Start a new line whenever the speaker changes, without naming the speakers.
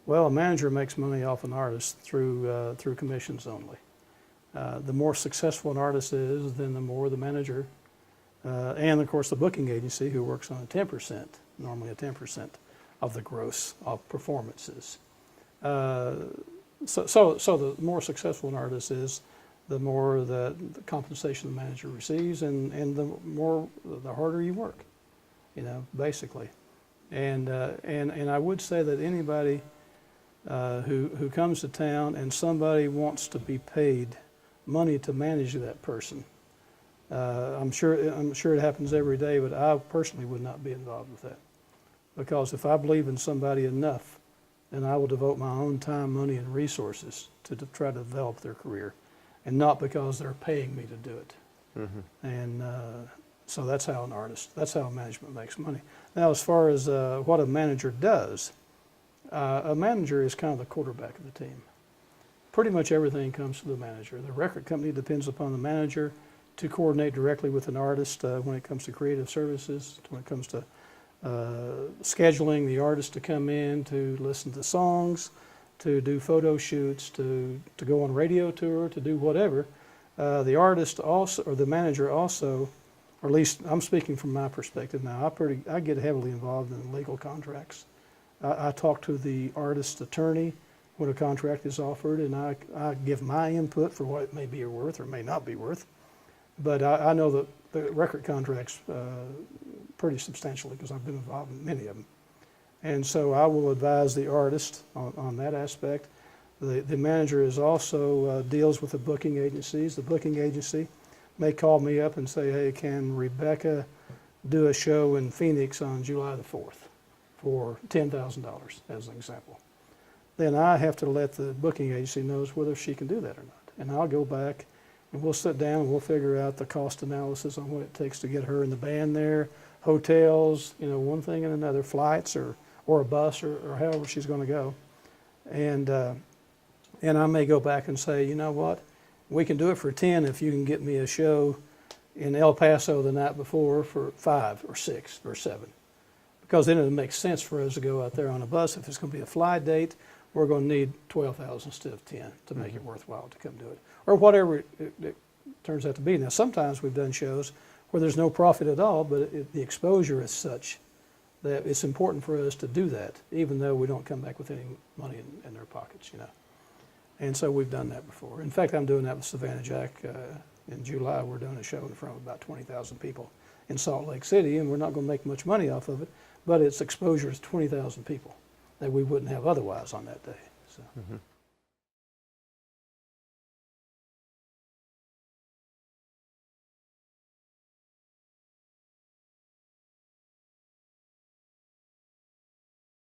Well, a manager makes money off an artist through commissions only. The more successful an artist is, then the more the manager, and of course the booking agency, who works on 10%, normally a 10% of the gross of performances. So the more successful an artist is, the more the compensation the manager receives, and the harder you work, basically. And I would say that anybody who comes to town and somebody wants to be paid money to manage that person, I'm sure it happens every day, but I personally would not be involved with that, because if I believe in somebody enough, then I will devote my own time, money, and resources to try to develop their career, and not because they're paying me to do it. Mm-hmm. And so that's how management makes money. Now, as far as what a manager does, a manager is kind of the quarterback of the team. Pretty much everything comes to the manager. The record company depends upon the manager to coordinate directly with an artist when it comes to creative services, when it comes to scheduling the artist to come in to listen to songs, to do photo shoots, to go on radio tour, to do whatever. The artist also, or the manager also, or at least I'm speaking from my perspective now, I get heavily involved in legal contracts. I talk to the artist's attorney when a contract is offered, and I give my input for what it may be worth or may not be worth. But I know that the record contracts pretty substantially, because I've been involved in many of them. And so I will advise the artist on that aspect. The manager is also deals with the booking agencies. The booking agency may call me up and say, hey, can Rebecca do a show in Phoenix on July the 4th for $10,000, as an example. Then I have to let the booking agency know whether she can do that or not. And I'll go back and we'll sit down and we'll figure out the cost analysis on what it takes to get her and the band there, hotels, one thing and another, flights or a bus or however she's going to go. And I may go back and say, you know what, we can do it for 10 if you can get me a show in El Paso the night before for 5 or 6 or 7. Because then it makes sense for us to go out there on a bus. If it's going to be a fly date, we're going to need 12,000 instead of 10 to make it worthwhile to come do it. Or whatever it turns out to be. Now, sometimes we've done shows where there's no profit at all, but the exposure is such that it's important for us to do that, even though we don't come back with any money in their pockets, And so we've done that before. In fact, I'm doing that with Savannah Jack. In July, we're doing a show in front of about 20,000 people in Salt Lake City, and we're not going to make much money off of it, but its exposure is 20,000 people that we wouldn't have otherwise on that day. So. Mm-hmm.